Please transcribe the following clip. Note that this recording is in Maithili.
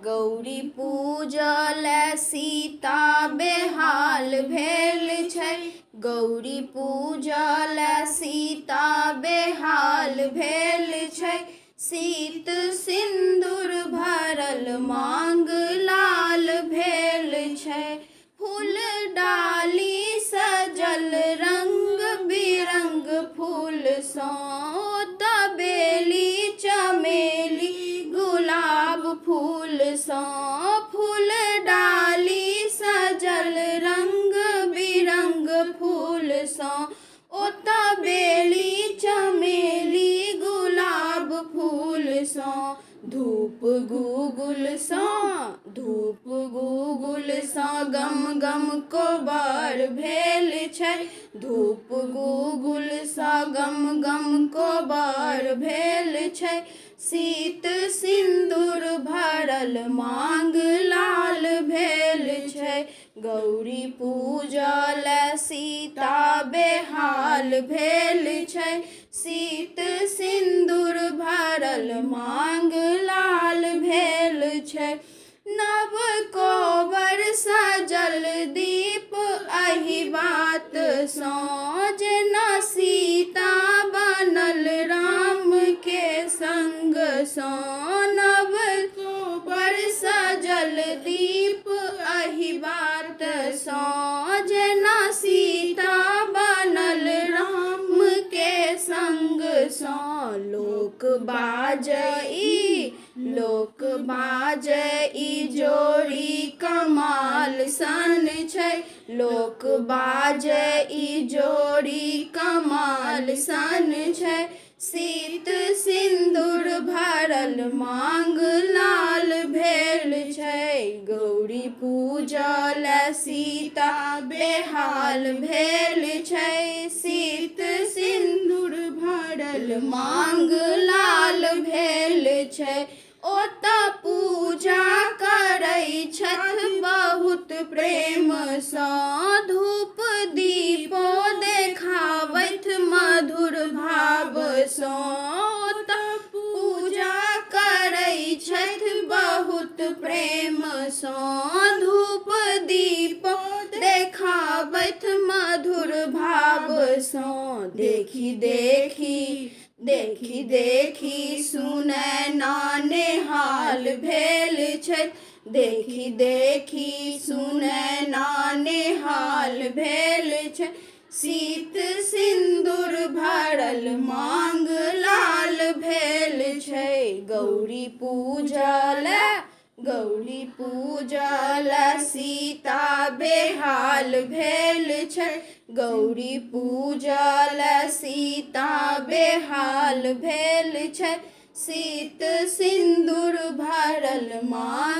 गौरी पूजल सीता बेहाल भेल छै। गौरी पूजल सीता बेहाल भेल छै। सीत सिन्दूर भरल मांग लाल भेल छै। फूल डाली सजल रंग बिरंग फूल सँ, बेली चमेली गुलाब फूल सँ। फूल डाली सजल रंग बिरंग फूल सँ, ओतऽ बेली चमेली गुलाब फूल सँ। धूप गुगुल सँ गम गम कोबर भेल छै। धूप गुगुल सँ गम गम कोबर भेल छै। सीत सिन्दूर भरल मांग लाल भेल छै। गौरी पूजल सीता बेहाल भेल छै। सीत सिन्दूर भरल मांग लाल भेल छै। नव कोबर सजल दीप एहि बात सँ, जेना सीता बनल राम के संग सँ। नव कोबर सजल दीप एहि बात सँ, जेना सीता बनल राम के संग सँ। लोक बाजै जोड़ी कमाल सन छै। लोक बाजै जोड़ी कमाल सन छै। सीत सिन्दूर भरल मांग लाल भेल छै। गौरी पूजल सीता बेहाल भेल छै। सीत सिन्दूर भरल मांग लाल भेल छै। ओतऽ पूजा करै छथि बहुत प्रेम सँ, धूप दीपो देखावैथ मधुर भाव सँ। ओतऽ पूजा करै छथि बहुत प्रेम सँ, धूप दीपो देखावैथ मधुर भाव सँ। देखी देखी सुनैना नेहाल भेल छै। देखी देखी सुनैना नेहाल भेल छै। सीत सिन्दूर भरल मांग लाल भेल छै। गौरी पूजल सीता बेहाल भेल छै। गौरी पूजल सीता बेहाल भेल छै। सीत सिन्दूर भरल मांग